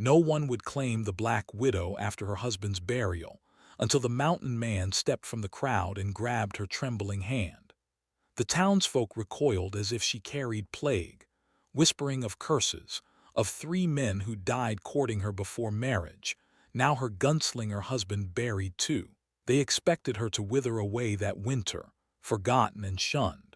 No one would claim the Black Widow after her husband's burial, until the mountain man stepped from the crowd and grabbed her trembling hand. The townsfolk recoiled as if she carried plague, whispering of curses, of 3 men who died courting her before marriage, now her gunslinger husband buried too. They expected her to wither away that winter, forgotten and shunned.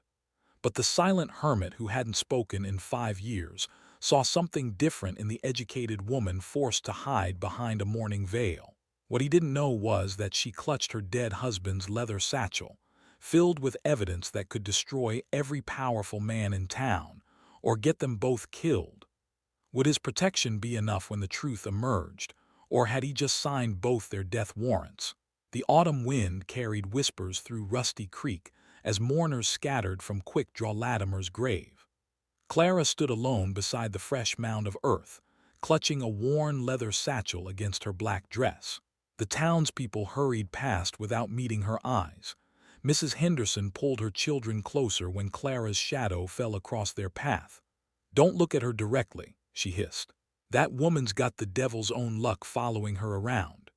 But the silent hermit who hadn't spoken in 5 years saw something different in the educated woman forced to hide behind a mourning veil. What he didn't know was that she clutched her dead husband's leather satchel, filled with evidence that could destroy every powerful man in town, or get them both killed. Would his protection be enough when the truth emerged, or had he just signed both their death warrants? The autumn wind carried whispers through Rusty Creek as mourners scattered from Quick Draw Latimer's grave. Clara stood alone beside the fresh mound of earth, clutching a worn leather satchel against her black dress. The townspeople hurried past without meeting her eyes. Mrs. Henderson pulled her children closer when Clara's shadow fell across their path. "Don't look at her directly," she hissed. "That woman's got the devil's own luck following her around."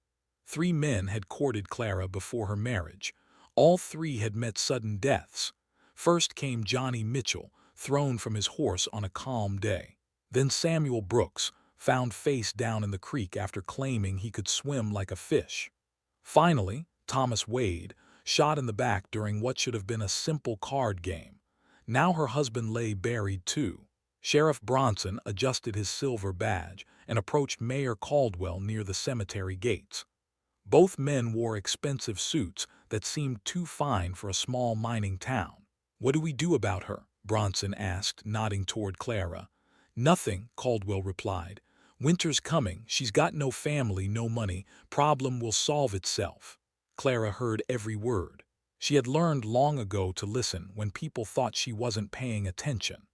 3 men had courted Clara before her marriage. All 3 had met sudden deaths. First came Johnny Mitchell, thrown from his horse on a calm day. Then Samuel Brooks, found face down in the creek after claiming he could swim like a fish. Finally, Thomas Wade, shot in the back during what should have been a simple card game. Now her husband lay buried too. Sheriff Bronson adjusted his silver badge and approached Mayor Caldwell near the cemetery gates. Both men wore expensive suits that seemed too fine for a small mining town. "What do we do about her?" Bronson asked, nodding toward Clara. "Nothing," Caldwell replied. "Winter's coming, she's got no family, no money, problem will solve itself." Clara heard every word. She had learned long ago to listen when people thought she wasn't paying attention.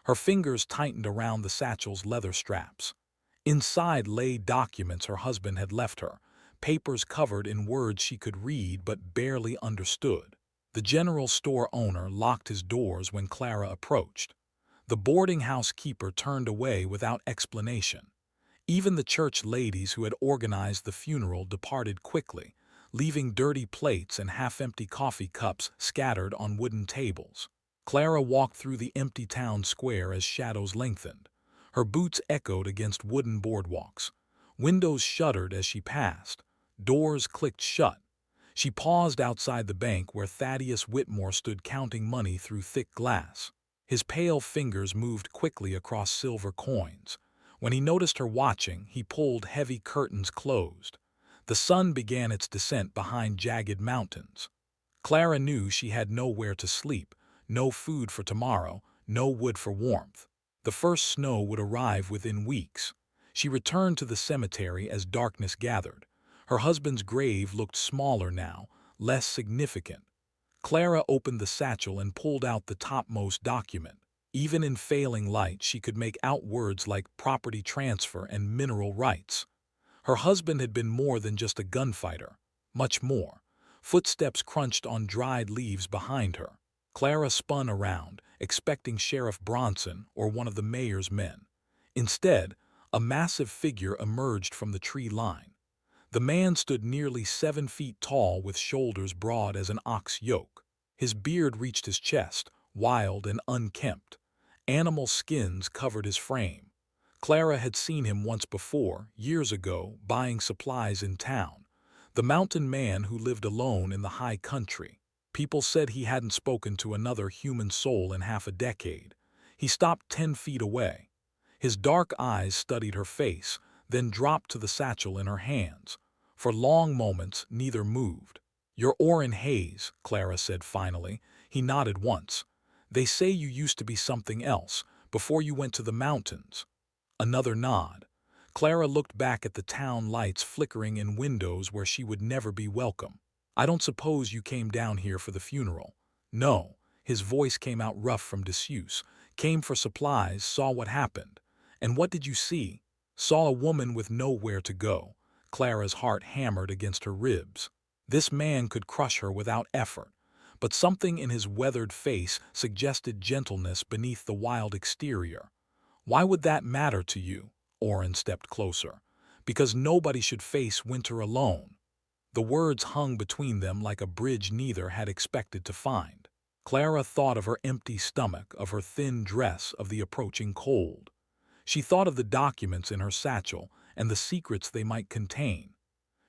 Her fingers tightened around the satchel's leather straps. Inside lay documents her husband had left her, papers covered in words she could read but barely understood. The general store owner locked his doors when Clara approached. The boarding house keeper turned away without explanation. Even the church ladies who had organized the funeral departed quickly, leaving dirty plates and half-empty coffee cups scattered on wooden tables. Clara walked through the empty town square as shadows lengthened. Her boots echoed against wooden boardwalks. Windows shuddered as she passed. Doors clicked shut. She paused outside the bank where Thaddeus Whitmore stood counting money through thick glass. His pale fingers moved quickly across silver coins. When he noticed her watching, he pulled heavy curtains closed. The sun began its descent behind jagged mountains. Clara knew she had nowhere to sleep, no food for tomorrow, no wood for warmth. The first snow would arrive within weeks. She returned to the cemetery as darkness gathered. Her husband's grave looked smaller now, less significant. Clara opened the satchel and pulled out the topmost document. Even in failing light, she could make out words like property transfer and mineral rights. Her husband had been more than just a gunfighter, much more. Footsteps crunched on dried leaves behind her. Clara spun around, expecting Sheriff Bronson or one of the mayor's men. Instead, a massive figure emerged from the tree line. The man stood nearly 7 feet tall with shoulders broad as an ox yoke. His beard reached his chest, wild and unkempt. Animal skins covered his frame. Clara had seen him once before, years ago, buying supplies in town. The mountain man who lived alone in the high country. People said he hadn't spoken to another human soul in half a decade. He stopped 10 feet away. His dark eyes studied her face, then dropped to the satchel in her hands. For long moments, neither moved. "You're Orrin Hayes," Clara said finally. He nodded once. "They say you used to be something else, before you went to the mountains." Another nod. Clara looked back at the town lights flickering in windows where she would never be welcome. "I don't suppose you came down here for the funeral?" "No." His voice came out rough from disuse. "Came for supplies, saw what happened." "And what did you see?" "Saw a woman with nowhere to go." Clara's heart hammered against her ribs. This man could crush her without effort, but something in his weathered face suggested gentleness beneath the wild exterior. "Why would that matter to you?" Orrin stepped closer. Because nobody should face winter alone. The words hung between them like a bridge neither had expected to find. Clara thought of her empty stomach, of her thin dress, of the approaching cold. She thought of the documents in her satchel and the secrets they might contain.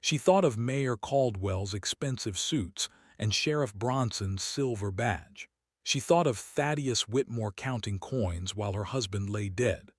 She thought of Mayor Caldwell's expensive suits and Sheriff Bronson's silver badge. She thought of Thaddeus Whitmore counting coins while her husband lay dead.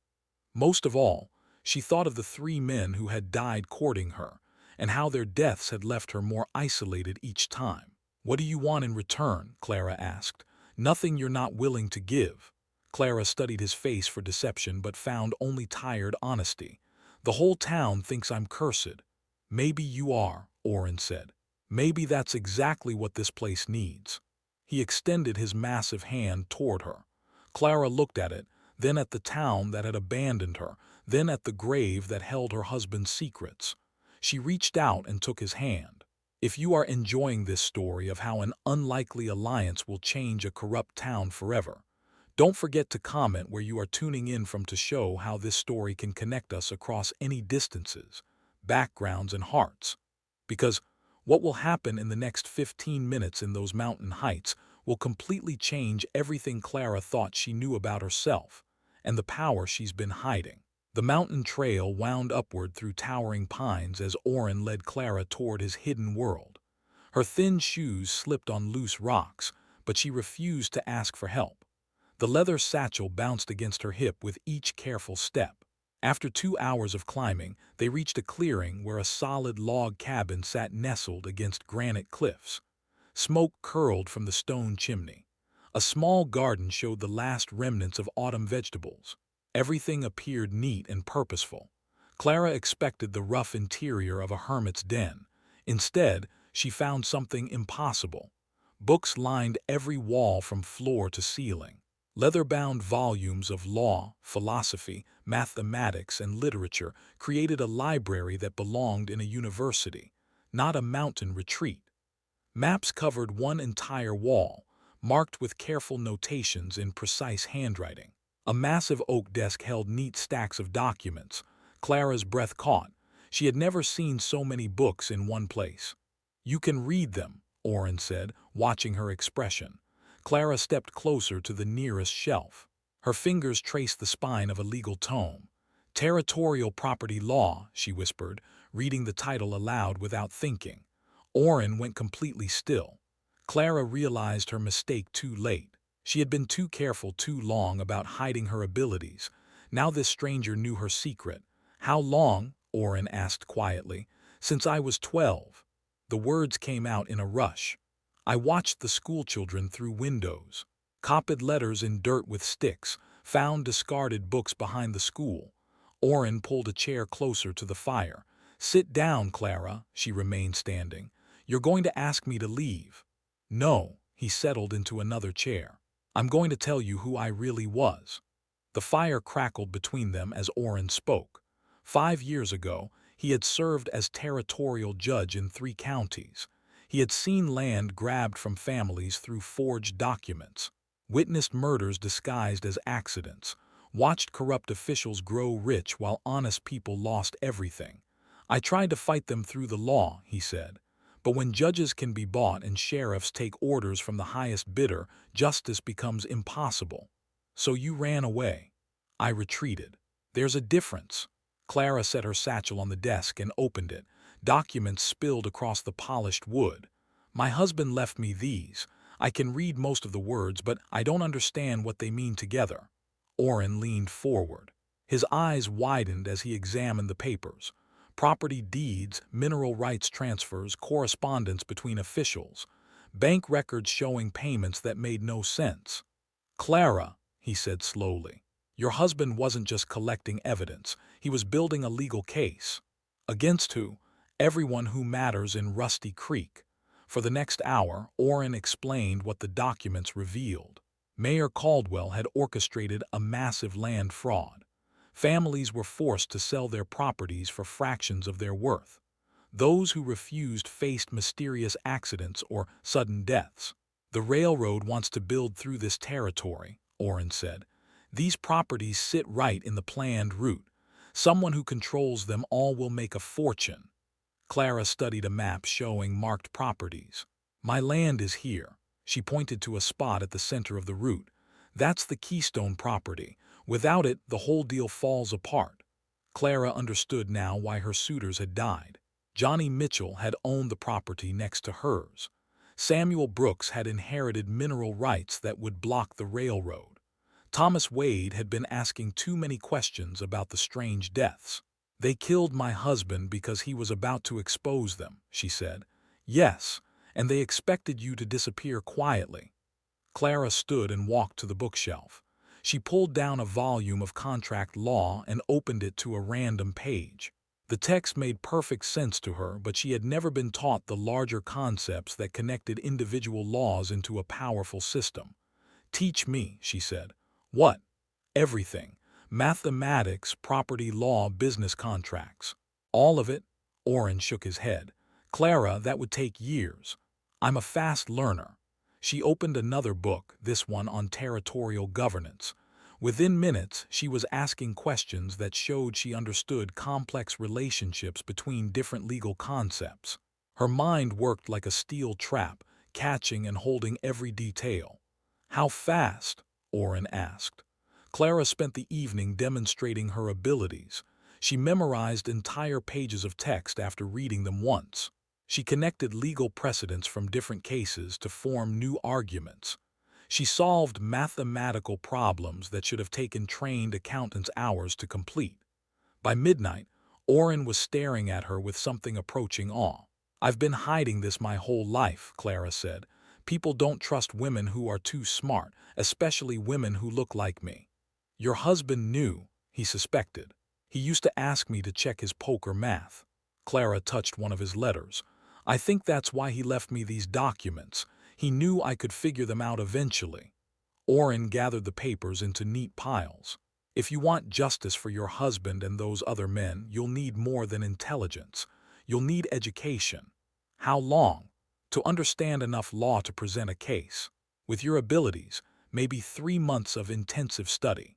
Most of all, she thought of the 3 men who had died courting her, and how their deaths had left her more isolated each time. "What do you want in return?" Clara asked. "Nothing you're not willing to give." Clara studied his face for deception but found only tired honesty. "The whole town thinks I'm cursed." "Maybe you are," Orrin said. "Maybe that's exactly what this place needs." He extended his massive hand toward her. Clara looked at it, then at the town that had abandoned her, then at the grave that held her husband's secrets. She reached out and took his hand. "If you are enjoying this story of how an unlikely alliance will change a corrupt town forever, don't forget to comment where you are tuning in from to show how this story can connect us across any distances, backgrounds, and hearts. Because what will happen in the next 15 minutes in those mountain heights will completely change everything Clara thought she knew about herself and the power she's been hiding. The mountain trail wound upward through towering pines as Orrin led Clara toward his hidden world. Her thin shoes slipped on loose rocks, but she refused to ask for help. The leather satchel bounced against her hip with each careful step. After 2 hours of climbing, they reached a clearing where a solid log cabin sat nestled against granite cliffs. Smoke curled from the stone chimney. A small garden showed the last remnants of autumn vegetables. Everything appeared neat and purposeful. Clara expected the rough interior of a hermit's den. Instead, she found something impossible. Books lined every wall from floor to ceiling. Leather-bound volumes of law, philosophy, mathematics, and literature created a library that belonged in a university, not a mountain retreat. Maps covered one entire wall, marked with careful notations in precise handwriting. A massive oak desk held neat stacks of documents. Clara's breath caught. She had never seen so many books in one place. "You can read them," Orrin said, watching her expression. Clara stepped closer to the nearest shelf. Her fingers traced the spine of a legal tome. "Territorial Property Law," she whispered, reading the title aloud without thinking. Orrin went completely still. Clara realized her mistake too late. She had been too careful too long about hiding her abilities. Now this stranger knew her secret. "How long?" Orrin asked quietly. "Since I was 12. The words came out in a rush. "I watched the schoolchildren through windows. Copied letters in dirt with sticks, found discarded books behind the school." Orrin pulled a chair closer to the fire. "Sit down, Clara." She remained standing. "You're going to ask me to leave." "No." He settled into another chair. "I'm going to tell you who I really was." The fire crackled between them as Orrin spoke. 5 years ago, he had served as territorial judge in 3 counties. He had seen land grabbed from families through forged documents, witnessed murders disguised as accidents, watched corrupt officials grow rich while honest people lost everything. "I tried to fight them through the law," he said. "But when judges can be bought and sheriffs take orders from the highest bidder, justice becomes impossible. So you ran away. I retreated. There's a difference." Clara set her satchel on the desk and opened it. Documents spilled across the polished wood. "My husband left me these. I can read most of the words, but I don't understand what they mean together." Orrin leaned forward. His eyes widened as he examined the papers. Property deeds, mineral rights transfers, correspondence between officials, bank records showing payments that made no sense. "Clara," he said slowly, "your husband wasn't just collecting evidence. He was building a legal case." "Against who?" "Everyone who matters in Rusty Creek." For the next hour, Orrin explained what the documents revealed. Mayor Caldwell had orchestrated a massive land fraud. Families were forced to sell their properties for fractions of their worth. Those who refused faced mysterious accidents or sudden deaths. "The railroad wants to build through this territory," Orrin said. "These properties sit right in the planned route. Someone who controls them all will make a fortune. Clara studied a map showing marked properties. My land is here. She pointed to a spot at the center of the route. That's the Keystone property. Without it, the whole deal falls apart. Clara understood now why her suitors had died. Johnny Mitchell had owned the property next to hers. Samuel Brooks had inherited mineral rights that would block the railroad. Thomas Wade had been asking too many questions about the strange deaths. They killed my husband because he was about to expose them, she said. Yes, and they expected you to disappear quietly. Clara stood and walked to the bookshelf. She pulled down a volume of contract law and opened it to a random page. The text made perfect sense to her, but she had never been taught the larger concepts that connected individual laws into a powerful system. Teach me, she said. What? Everything. Mathematics, property law, business contracts. All of it? Orrin shook his head. Clara, that would take years. I'm a fast learner. She opened another book, this one on territorial governance. Within minutes, she was asking questions that showed she understood complex relationships between different legal concepts. Her mind worked like a steel trap, catching and holding every detail. How fast? Orrin asked. Clara spent the evening demonstrating her abilities. She memorized entire pages of text after reading them once. She connected legal precedents from different cases to form new arguments. She solved mathematical problems that should have taken trained accountants hours to complete. By midnight, Orrin was staring at her with something approaching awe. I've been hiding this my whole life, Clara said. People don't trust women who are too smart, especially women who look like me. Your husband knew, he suspected. He used to ask me to check his poker math. Clara touched one of his letters. I think that's why he left me these documents. He knew I could figure them out eventually. Orrin gathered the papers into neat piles. If you want justice for your husband and those other men, you'll need more than intelligence. You'll need education. How long? To understand enough law to present a case. With your abilities, maybe 3 months of intensive study.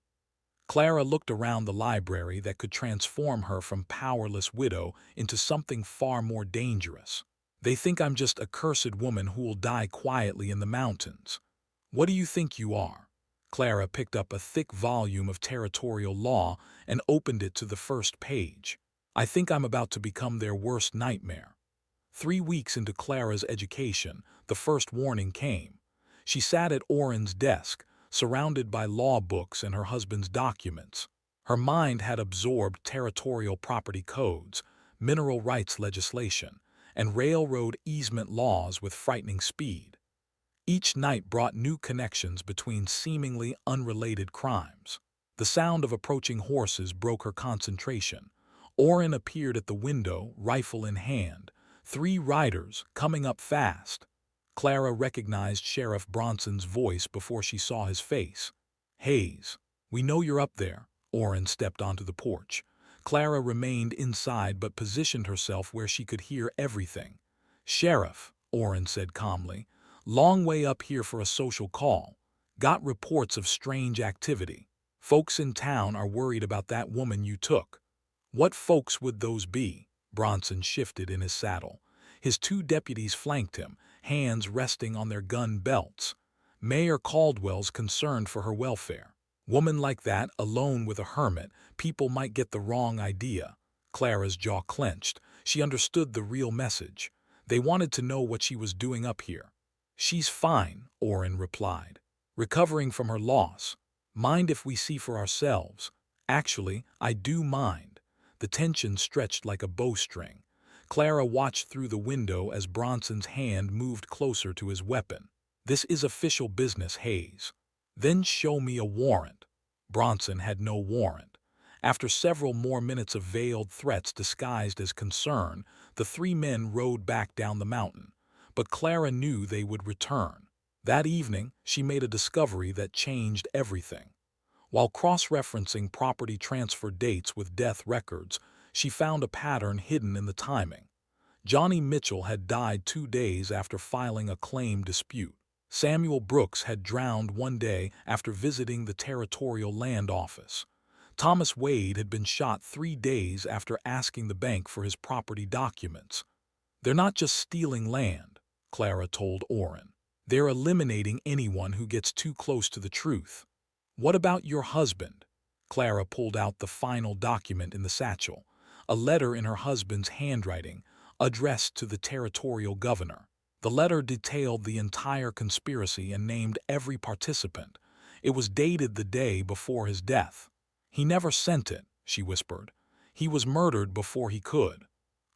Clara looked around the library that could transform her from powerless widow into something far more dangerous. They think I'm just a cursed woman who will die quietly in the mountains. What do you think you are? Clara picked up a thick volume of territorial law and opened it to the first page. I think I'm about to become their worst nightmare. 3 weeks into Clara's education, the first warning came. She sat at Orrin's desk, surrounded by law books and her husband's documents. Her mind had absorbed territorial property codes, mineral rights legislation, and railroad easement laws with frightening speed. Each night brought new connections between seemingly unrelated crimes. The sound of approaching horses broke her concentration. Orrin appeared at the window, rifle in hand. 3 riders, coming up fast. Clara recognized Sheriff Bronson's voice before she saw his face. Hayes, we know you're up there. Orrin stepped onto the porch. Clara remained inside but positioned herself where she could hear everything. Sheriff, Orrin said calmly, long way up here for a social call. Got reports of strange activity. Folks in town are worried about that woman you took. What folks would those be? Bronson shifted in his saddle. His 2 deputies flanked him, hands resting on their gun belts. Mayor Caldwell's concerned for her welfare. Woman like that, alone with a hermit, people might get the wrong idea. Clara's jaw clenched. She understood the real message. They wanted to know what she was doing up here. She's fine, Orrin replied. Recovering from her loss. Mind if we see for ourselves? Actually, I do mind. The tension stretched like a bowstring. Clara watched through the window as Bronson's hand moved closer to his weapon. This is official business, Hayes. Then show me a warrant. Bronson had no warrant. After several more minutes of veiled threats disguised as concern, the 3 men rode back down the mountain. But Clara knew they would return. That evening, she made a discovery that changed everything. While cross-referencing property transfer dates with death records, she found a pattern hidden in the timing. Johnny Mitchell had died 2 days after filing a claim dispute. Samuel Brooks had drowned 1 day after visiting the Territorial Land Office. Thomas Wade had been shot 3 days after asking the bank for his property documents. They're not just stealing land, Clara told Orrin. They're eliminating anyone who gets too close to the truth. What about your husband? Clara pulled out the final document in the satchel, a letter in her husband's handwriting, addressed to the territorial governor. The letter detailed the entire conspiracy and named every participant. It was dated the day before his death. He never sent it, she whispered. He was murdered before he could.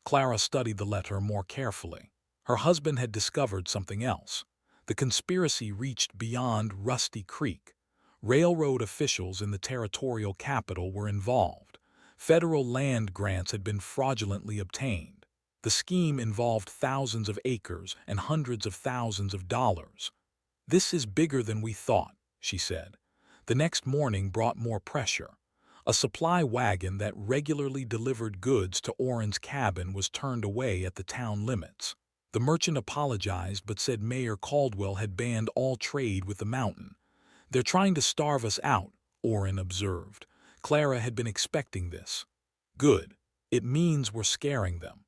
Clara studied the letter more carefully. Her husband had discovered something else. The conspiracy reached beyond Rusty Creek. Railroad officials in the territorial capital were involved. Federal land grants had been fraudulently obtained. The scheme involved thousands of acres and hundreds of thousands of dollars. "This is bigger than we thought," she said. The next morning brought more pressure. A supply wagon that regularly delivered goods to Orrin's cabin was turned away at the town limits. The merchant apologized but said Mayor Caldwell had banned all trade with the mountain. "They're trying to starve us out," Orrin observed. Clara had been expecting this. "Good. It means we're scaring them."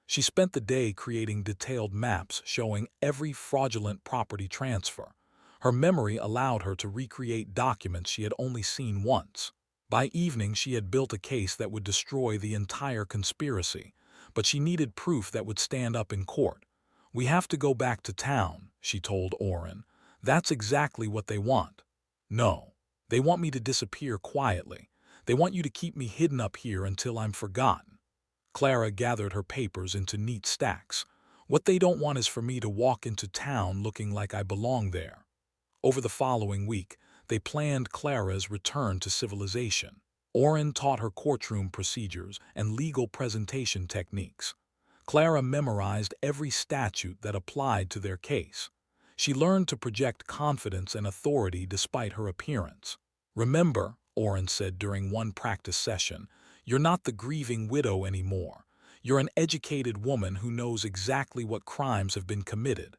She spent the day creating detailed maps showing every fraudulent property transfer. Her memory allowed her to recreate documents she had only seen once. By evening, she had built a case that would destroy the entire conspiracy, but she needed proof that would stand up in court. "We have to go back to town," she told Orrin. "That's exactly what they want." "No. They want me to disappear quietly. They want you to keep me hidden up here until I'm forgotten." Clara gathered her papers into neat stacks. "What they don't want is for me to walk into town looking like I belong there." Over the following week, they planned Clara's return to civilization. Orrin taught her courtroom procedures and legal presentation techniques. Clara memorized every statute that applied to their case. She learned to project confidence and authority despite her appearance. "Remember," Orrin said during one practice session, "you're not the grieving widow anymore. You're an educated woman who knows exactly what crimes have been committed.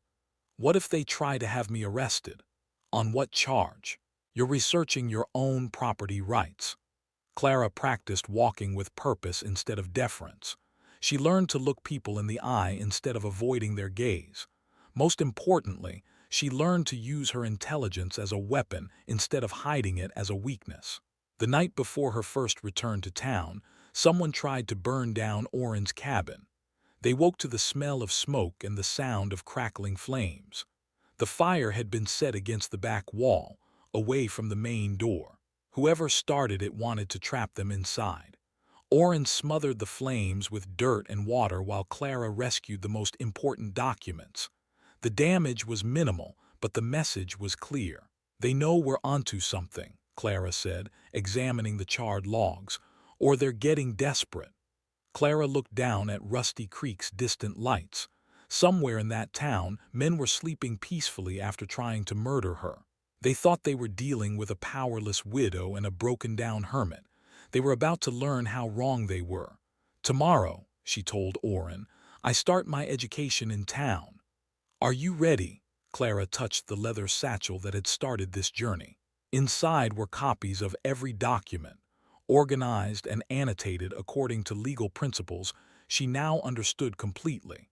What if they try to have me arrested? On what charge? You're researching your own property rights." Clara practiced walking with purpose instead of deference. She learned to look people in the eye instead of avoiding their gaze. Most importantly, she learned to use her intelligence as a weapon instead of hiding it as a weakness. The night before her first return to town, someone tried to burn down Orrin's cabin. They woke to the smell of smoke and the sound of crackling flames. The fire had been set against the back wall, away from the main door. Whoever started it wanted to trap them inside. Orrin smothered the flames with dirt and water while Clara rescued the most important documents. The damage was minimal, but the message was clear. "They know we're onto something," Clara said, examining the charred logs, "or they're getting desperate." Clara looked down at Rusty Creek's distant lights. Somewhere in that town, men were sleeping peacefully after trying to murder her. They thought they were dealing with a powerless widow and a broken-down hermit. They were about to learn how wrong they were. "Tomorrow," she told Orrin, "I start my education in town." "Are you ready?" Clara touched the leather satchel that had started this journey. Inside were copies of every document, organized and annotated according to legal principles she now understood completely.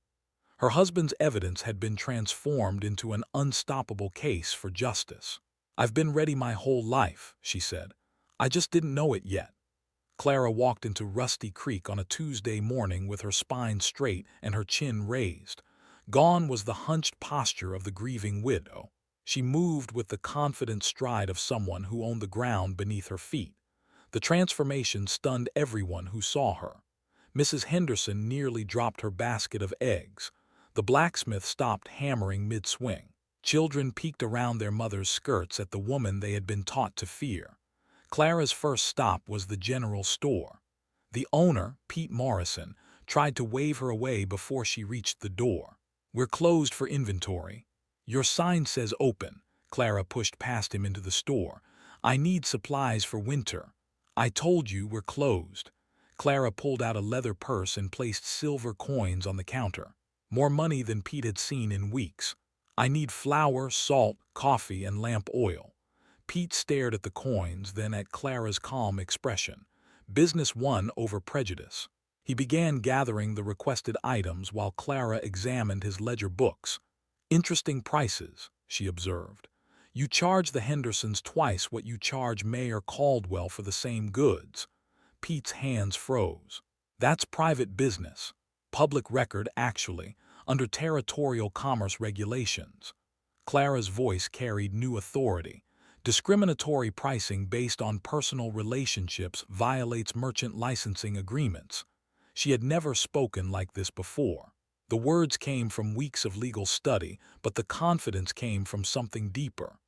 Her husband's evidence had been transformed into an unstoppable case for justice. "I've been ready my whole life," she said. "I just didn't know it yet." Clara walked into Rusty Creek on a Tuesday morning with her spine straight and her chin raised. Gone was the hunched posture of the grieving widow. She moved with the confident stride of someone who owned the ground beneath her feet. The transformation stunned everyone who saw her. Mrs. Henderson nearly dropped her basket of eggs. The blacksmith stopped hammering mid-swing. Children peeked around their mothers' skirts at the woman they had been taught to fear. Clara's first stop was the general store. The owner, Pete Morrison, tried to wave her away before she reached the door. "We're closed for inventory." "Your sign says open." Clara pushed past him into the store. "I need supplies for winter." "I told you we're closed." Clara pulled out a leather purse and placed silver coins on the counter. More money than Pete had seen in weeks. "I need flour, salt, coffee, and lamp oil." Pete stared at the coins, then at Clara's calm expression. Business won over prejudice. He began gathering the requested items while Clara examined his ledger books. "Interesting prices," she observed. "You charge the Hendersons twice what you charge Mayor Caldwell for the same goods." Pete's hands froze. "That's private business. Public record, actually, under territorial commerce regulations." Clara's voice carried new authority. "Discriminatory pricing based on personal relationships violates merchant licensing agreements." She had never spoken like this before. The words came from weeks of legal study, but the confidence came from something deeper.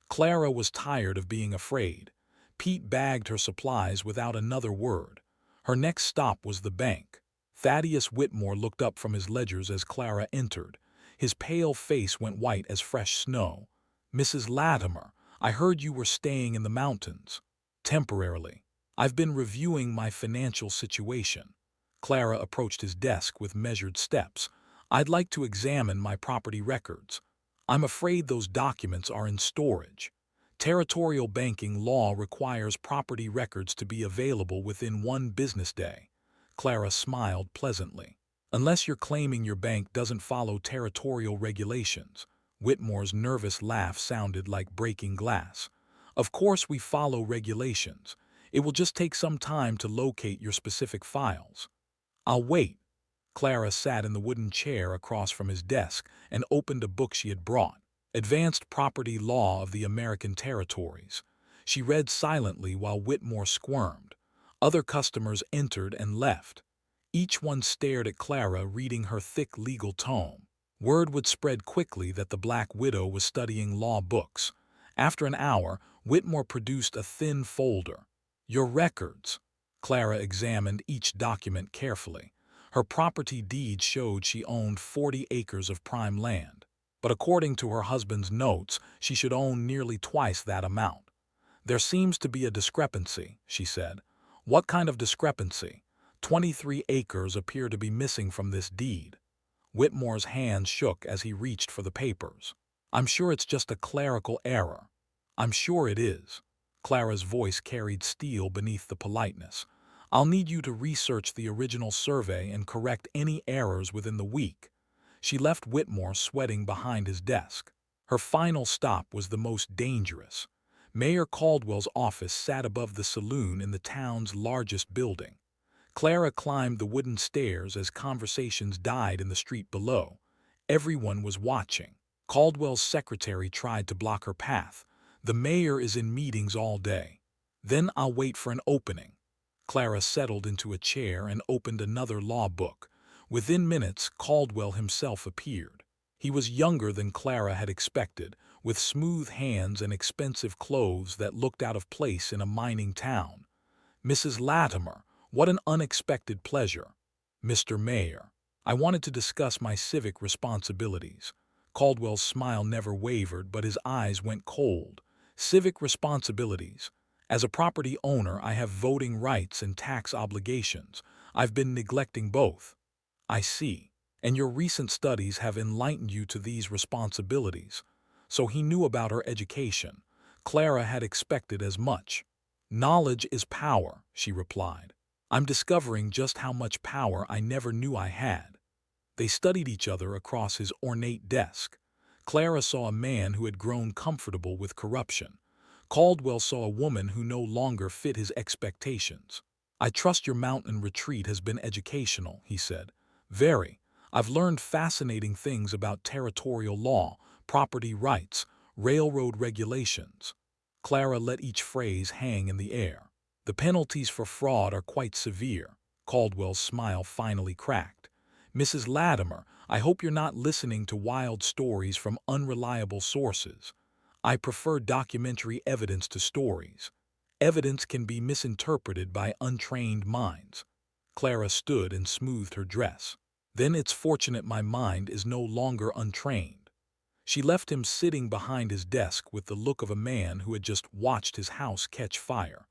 Clara was tired of being afraid. Pete bagged her supplies without another word. Her next stop was the bank. Thaddeus Whitmore looked up from his ledgers as Clara entered. His pale face went white as fresh snow. "Mrs. Latimer, I heard you were staying in the mountains." "Temporarily. I've been reviewing my financial situation." Clara approached his desk with measured steps. "I'd like to examine my property records. I'm afraid those documents are in storage. Territorial banking law requires property records to be available within 1 business day." Clara smiled pleasantly. "Unless you're claiming your bank doesn't follow territorial regulations." Whitmore's nervous laugh sounded like breaking glass. "Of course we follow regulations. It will just take some time to locate your specific files." "I'll wait." Clara sat in the wooden chair across from his desk and opened a book she had brought, Advanced Property Law of the American Territories. She read silently while Whitmore squirmed. Other customers entered and left. Each one stared at Clara, reading her thick legal tome. Word would spread quickly that the Black Widow was studying law books. After an hour, Whitmore produced a thin folder. "Your records." Clara examined each document carefully. Her property deed showed she owned 40 acres of prime land. But according to her husband's notes, she should own nearly twice that amount. "There seems to be a discrepancy," she said. "What kind of discrepancy?" 23 acres appear to be missing from this deed." Whitmore's hands shook as he reached for the papers. "I'm sure it's just a clerical error." "I'm sure it is." Clara's voice carried steel beneath the politeness. "I'll need you to research the original survey and correct any errors within the week." She left Whitmore sweating behind his desk. Her final stop was the most dangerous. Mayor Caldwell's office sat above the saloon in the town's largest building. Clara climbed the wooden stairs as conversations died in the street below. Everyone was watching. Caldwell's secretary tried to block her path. "The mayor is in meetings all day." "Then I'll wait for an opening." Clara settled into a chair and opened another law book. Within minutes, Caldwell himself appeared. He was younger than Clara had expected, with smooth hands and expensive clothes that looked out of place in a mining town. "Mrs. Latimer, what an unexpected pleasure." "Mr. Mayor, I wanted to discuss my civic responsibilities." Caldwell's smile never wavered, but his eyes went cold. "Civic responsibilities. As a property owner, I have voting rights and tax obligations. I've been neglecting both." "I see. And your recent studies have enlightened you to these responsibilities." So he knew about her education. Clara had expected as much. "Knowledge is power," she replied. "I'm discovering just how much power I never knew I had." They studied each other across his ornate desk. Clara saw a man who had grown comfortable with corruption. Caldwell saw a woman who no longer fit his expectations. "I trust your mountain retreat has been educational," he said. "Very. I've learned fascinating things about territorial law, property rights, railroad regulations." Clara let each phrase hang in the air. "The penalties for fraud are quite severe." Caldwell's smile finally cracked. "Mrs. Latimer, I hope you're not listening to wild stories from unreliable sources. I prefer documentary evidence to stories. Evidence can be misinterpreted by untrained minds." Clara stood and smoothed her dress. "Then it's fortunate my mind is no longer untrained." She left him sitting behind his desk with the look of a man who had just watched his house catch fire.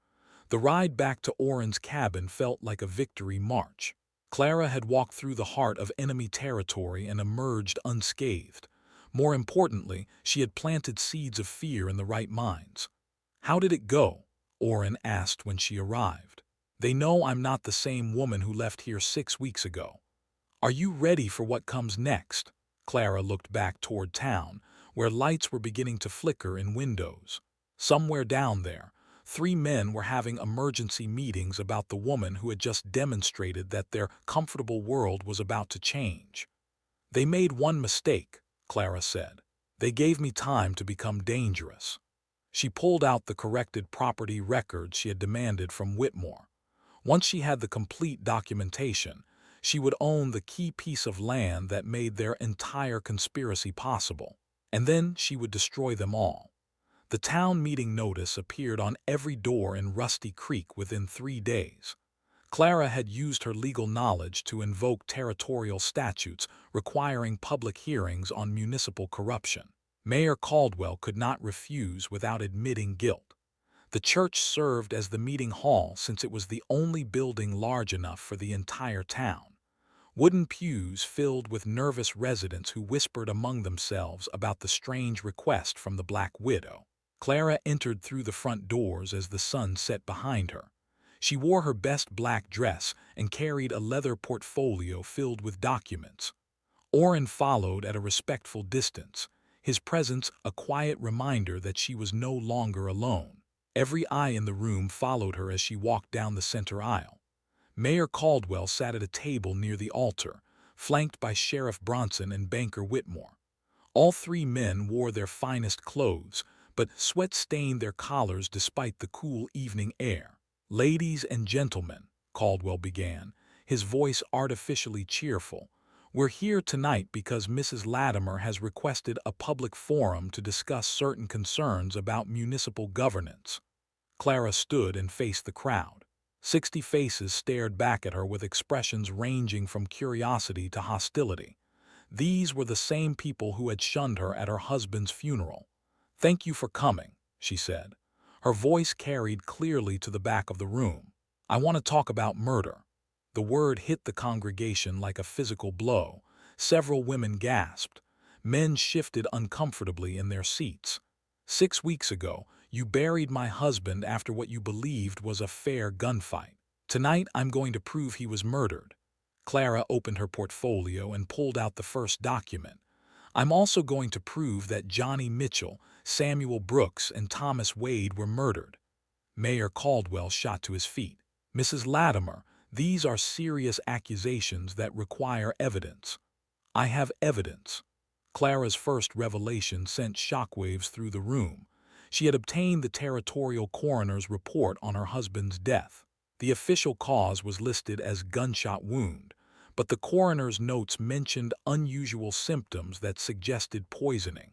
The ride back to Orrin's cabin felt like a victory march. Clara had walked through the heart of enemy territory and emerged unscathed. More importantly, she had planted seeds of fear in the right minds. "How did it go?" Orrin asked when she arrived. "They know I'm not the same woman who left here 6 weeks ago. Are you ready for what comes next?" Clara looked back toward town, where lights were beginning to flicker in windows. Somewhere down there, 3 men were having emergency meetings about the woman who had just demonstrated that their comfortable world was about to change. "They made one mistake," Clara said. "They gave me time to become dangerous." She pulled out the corrected property records she had demanded from Whitmore. Once she had the complete documentation, she would own the key piece of land that made their entire conspiracy possible, and then she would destroy them all. The town meeting notice appeared on every door in Rusty Creek within 3 days. Clara had used her legal knowledge to invoke territorial statutes requiring public hearings on municipal corruption. Mayor Caldwell could not refuse without admitting guilt. The church served as the meeting hall since it was the only building large enough for the entire town. Wooden pews filled with nervous residents who whispered among themselves about the strange request from the Black Widow. Clara entered through the front doors as the sun set behind her. She wore her best black dress and carried a leather portfolio filled with documents. Orrin followed at a respectful distance, his presence a quiet reminder that she was no longer alone. Every eye in the room followed her as she walked down the center aisle. Mayor Caldwell sat at a table near the altar, flanked by Sheriff Bronson and Banker Whitmore. All 3 men wore their finest clothes, but sweat stained their collars despite the cool evening air. "Ladies and gentlemen," Caldwell began, his voice artificially cheerful, "we're here tonight because Mrs. Latimer has requested a public forum to discuss certain concerns about municipal governance." Clara stood and faced the crowd. 60 faces stared back at her with expressions ranging from curiosity to hostility. These were the same people who had shunned her at her husband's funeral. "Thank you for coming," she said. Her voice carried clearly to the back of the room. "I want to talk about murder." The word hit the congregation like a physical blow. Several women gasped. Men shifted uncomfortably in their seats. "6 weeks ago, you buried my husband after what you believed was a fair gunfight. Tonight I'm going to prove he was murdered." Clara opened her portfolio and pulled out the first document. "I'm also going to prove that Johnny Mitchell, Samuel Brooks, and Thomas Wade were murdered." Mayor Caldwell shot to his feet. "Mrs. Latimer, these are serious accusations that require evidence." "I have evidence." Clara's first revelation sent shockwaves through the room. She had obtained the territorial coroner's report on her husband's death. The official cause was listed as gunshot wound, but the coroner's notes mentioned unusual symptoms that suggested poisoning.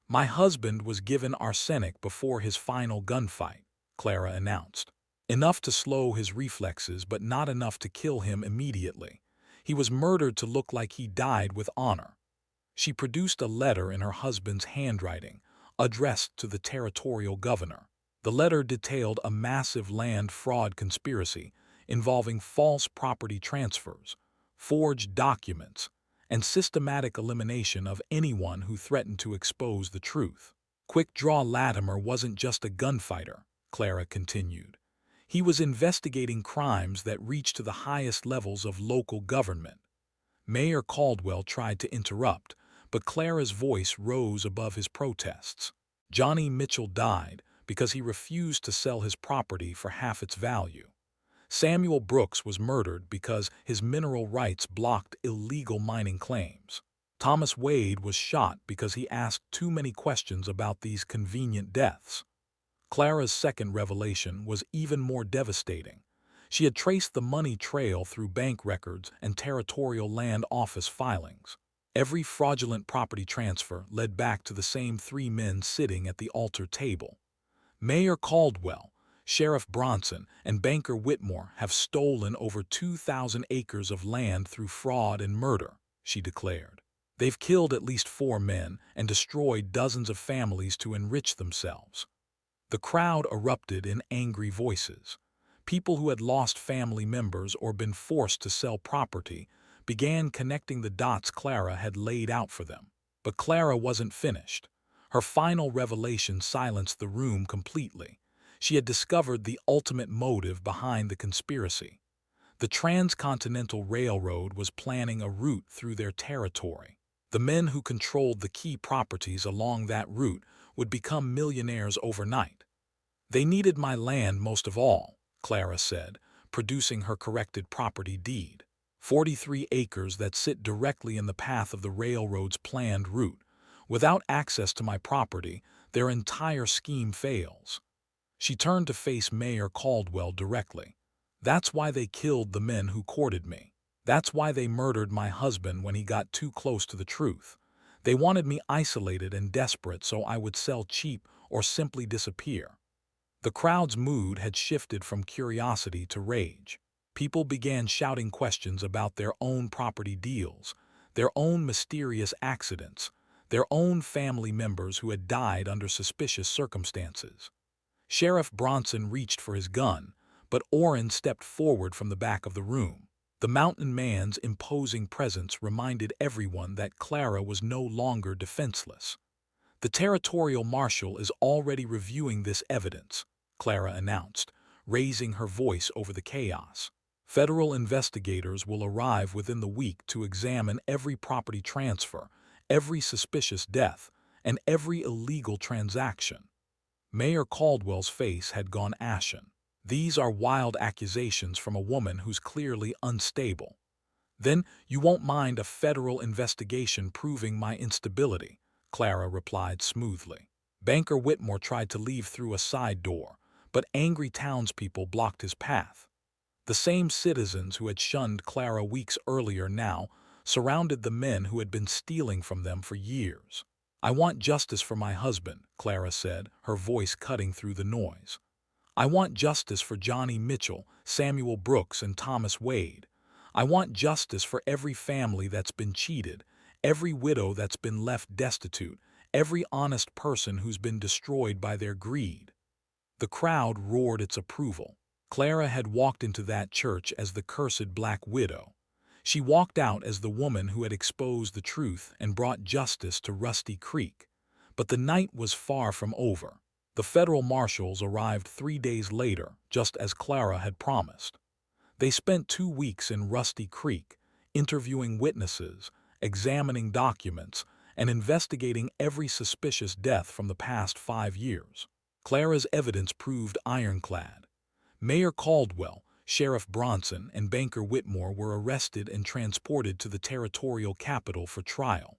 "My husband was given arsenic before his final gunfight," Clara announced. "Enough to slow his reflexes, but not enough to kill him immediately. He was murdered to look like he died with honor." She produced a letter in her husband's handwriting, addressed to the territorial governor. The letter detailed a massive land fraud conspiracy involving false property transfers, forged documents, and systematic elimination of anyone who threatened to expose the truth. "Quick Draw Latimer wasn't just a gunfighter," Clara continued. "He was investigating crimes that reached to the highest levels of local government." Mayor Caldwell tried to interrupt, but Clara's voice rose above his protests. "Johnny Mitchell died because he refused to sell his property for half its value. Samuel Brooks was murdered because his mineral rights blocked illegal mining claims. Thomas Wade was shot because he asked too many questions about these convenient deaths." Clara's second revelation was even more devastating. She had traced the money trail through bank records and territorial land office filings. Every fraudulent property transfer led back to the same 3 men sitting at the altar table. "Mayor Caldwell, Sheriff Bronson, and Banker Whitmore have stolen over 2,000 acres of land through fraud and murder," she declared. "They've killed at least 4 men and destroyed dozens of families to enrich themselves." The crowd erupted in angry voices. People who had lost family members or been forced to sell property began connecting the dots Clara had laid out for them. But Clara wasn't finished. Her final revelation silenced the room completely. She had discovered the ultimate motive behind the conspiracy. The Transcontinental Railroad was planning a route through their territory. The men who controlled the key properties along that route would become millionaires overnight. They needed my land most of all, Clara said, producing her corrected property deed. 43 acres that sit directly in the path of the railroad's planned route. Without access to my property, their entire scheme fails. She turned to face Mayor Caldwell directly. That's why they killed the men who courted me. That's why they murdered my husband when he got too close to the truth. They wanted me isolated and desperate so I would sell cheap or simply disappear. The crowd's mood had shifted from curiosity to rage. People began shouting questions about their own property deals, their own mysterious accidents, their own family members who had died under suspicious circumstances. Sheriff Bronson reached for his gun, but Orrin stepped forward from the back of the room. The mountain man's imposing presence reminded everyone that Clara was no longer defenseless. The territorial marshal is already reviewing this evidence, Clara announced, raising her voice over the chaos. Federal investigators will arrive within the week to examine every property transfer, every suspicious death, and every illegal transaction. Mayor Caldwell's face had gone ashen. These are wild accusations from a woman who's clearly unstable. Then you won't mind a federal investigation proving my instability, Clara replied smoothly. Banker Whitmore tried to leave through a side door, but angry townspeople blocked his path. The same citizens who had shunned Clara weeks earlier now surrounded the men who had been stealing from them for years. I want justice for my husband, Clara said, her voice cutting through the noise. I want justice for Johnny Mitchell, Samuel Brooks, and Thomas Wade. I want justice for every family that's been cheated, every widow that's been left destitute, every honest person who's been destroyed by their greed. The crowd roared its approval. Clara had walked into that church as the cursed Black Widow. She walked out as the woman who had exposed the truth and brought justice to Rusty Creek. But the night was far from over. The federal marshals arrived 3 days later, just as Clara had promised. They spent 2 weeks in Rusty Creek, interviewing witnesses, examining documents, and investigating every suspicious death from the past 5 years. Clara's evidence proved ironclad. Mayor Caldwell, Sheriff Bronson, and Banker Whitmore were arrested and transported to the territorial capital for trial.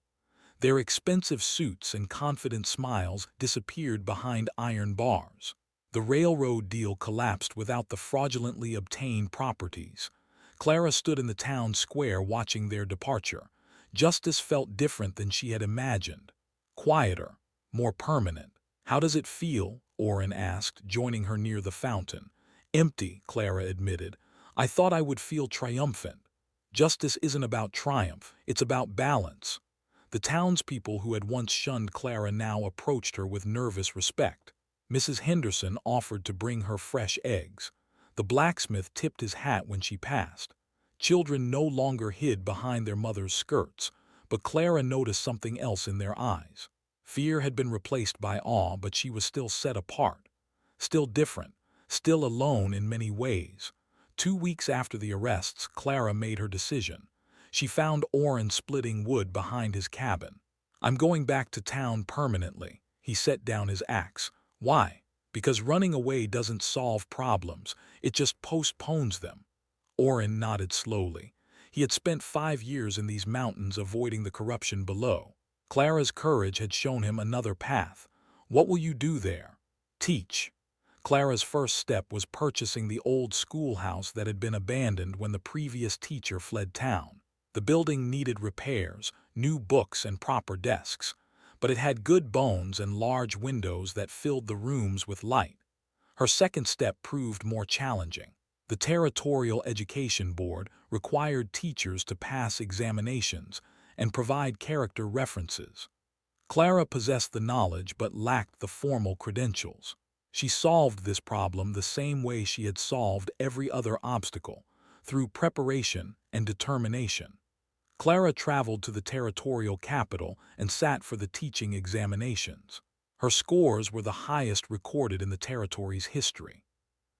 Their expensive suits and confident smiles disappeared behind iron bars. The railroad deal collapsed without the fraudulently obtained properties. Clara stood in the town square watching their departure. Justice felt different than she had imagined. Quieter, more permanent. How does it feel? Orrin asked, joining her near the fountain. Empty, Clara admitted. I thought I would feel triumphant. Justice isn't about triumph, it's about balance. The townspeople who had once shunned Clara now approached her with nervous respect. Mrs. Henderson offered to bring her fresh eggs. The blacksmith tipped his hat when she passed. Children no longer hid behind their mother's skirts, but Clara noticed something else in their eyes. Fear had been replaced by awe, but she was still set apart. Still different. Still alone in many ways. 2 weeks after the arrests, Clara made her decision. She found Orrin splitting wood behind his cabin. I'm going back to town permanently. He set down his axe. Why? Because running away doesn't solve problems. It just postpones them. Orrin nodded slowly. He had spent 5 years in these mountains avoiding the corruption below. Clara's courage had shown him another path. What will you do there? Teach. Clara's first step was purchasing the old schoolhouse that had been abandoned when the previous teacher fled town. The building needed repairs, new books and proper desks, but it had good bones and large windows that filled the rooms with light. Her second step proved more challenging. The Territorial Education Board required teachers to pass examinations and provide character references. Clara possessed the knowledge but lacked the formal credentials. She solved this problem the same way she had solved every other obstacle, through preparation and determination. Clara traveled to the territorial capital and sat for the teaching examinations. Her scores were the highest recorded in the territory's history.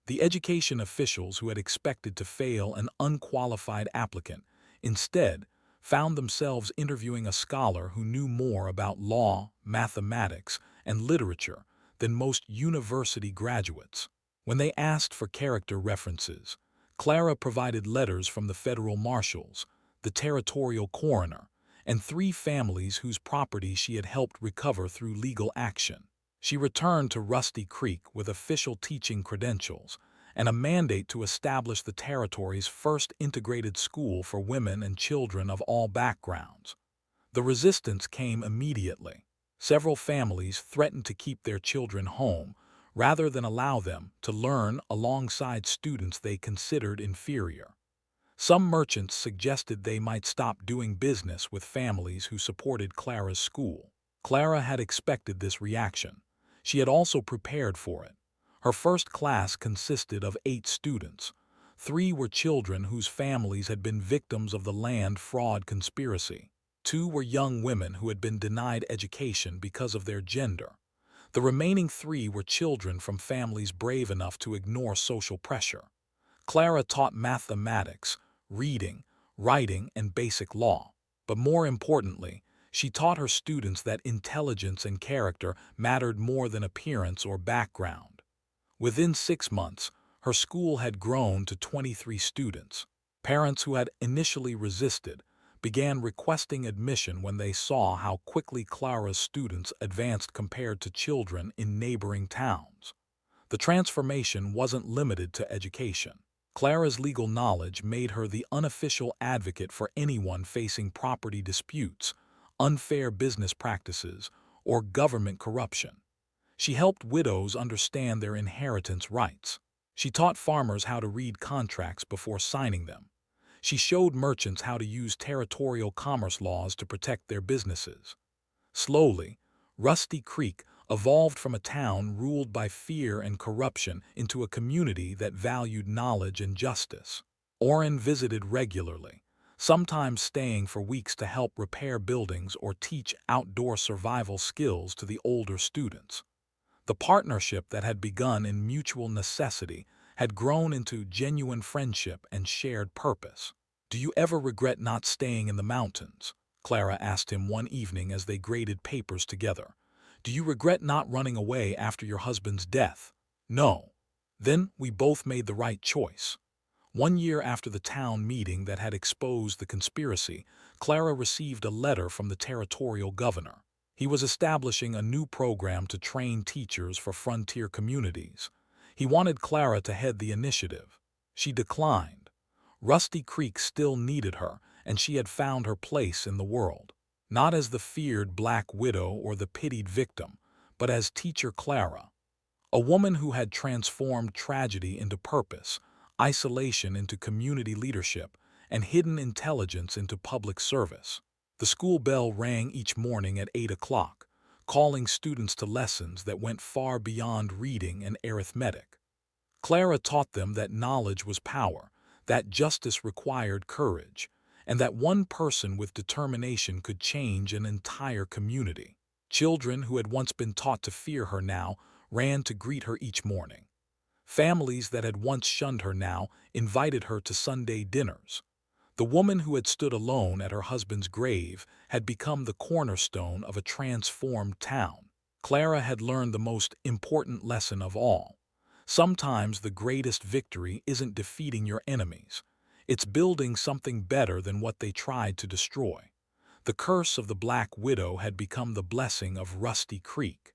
The education officials who had expected to fail an unqualified applicant instead found themselves interviewing a scholar who knew more about law, mathematics, and literature than most university graduates. When they asked for character references, Clara provided letters from the federal marshals, the territorial coroner, and 3 families whose property she had helped recover through legal action. She returned to Rusty Creek with official teaching credentials and a mandate to establish the territory's first integrated school for women and children of all backgrounds. The resistance came immediately. Several families threatened to keep their children home rather than allow them to learn alongside students they considered inferior. Some merchants suggested they might stop doing business with families who supported Clara's school. Clara had expected this reaction. She had also prepared for it. Her first class consisted of 8 students. 3 were children whose families had been victims of the land fraud conspiracy. 2 were young women who had been denied education because of their gender. The remaining 3 were children from families brave enough to ignore social pressure. Clara taught mathematics, reading, writing, and basic law. But more importantly, she taught her students that intelligence and character mattered more than appearance or background. Within 6 months, her school had grown to 23 students. Parents who had initially resisted began requesting admission when they saw how quickly Clara's students advanced compared to children in neighboring towns. The transformation wasn't limited to education. Clara's legal knowledge made her the unofficial advocate for anyone facing property disputes, unfair business practices, or government corruption. She helped widows understand their inheritance rights. She taught farmers how to read contracts before signing them. She showed merchants how to use territorial commerce laws to protect their businesses. Slowly, Rusty Creek evolved from a town ruled by fear and corruption into a community that valued knowledge and justice. Orrin visited regularly, sometimes staying for weeks to help repair buildings or teach outdoor survival skills to the older students. The partnership that had begun in mutual necessity had grown into genuine friendship and shared purpose. "Do you ever regret not staying in the mountains?" Clara asked him one evening as they graded papers together. "Do you regret not running away after your husband's death?" "No." "Then we both made the right choice." 1 year after the town meeting that had exposed the conspiracy, Clara received a letter from the territorial governor. He was establishing a new program to train teachers for frontier communities. He wanted Clara to head the initiative. She declined. Rusty Creek still needed her, and she had found her place in the world. Not as the feared black widow or the pitied victim, but as Teacher Clara. A woman who had transformed tragedy into purpose, isolation into community leadership, and hidden intelligence into public service. The school bell rang each morning at 8 o'clock, calling students to lessons that went far beyond reading and arithmetic. Clara taught them that knowledge was power, that justice required courage, and that one person with determination could change an entire community. Children who had once been taught to fear her now ran to greet her each morning. Families that had once shunned her now invited her to Sunday dinners. The woman who had stood alone at her husband's grave had become the cornerstone of a transformed town. Clara had learned the most important lesson of all. Sometimes the greatest victory isn't defeating your enemies. It's building something better than what they tried to destroy. The curse of the Black Widow had become the blessing of Rusty Creek.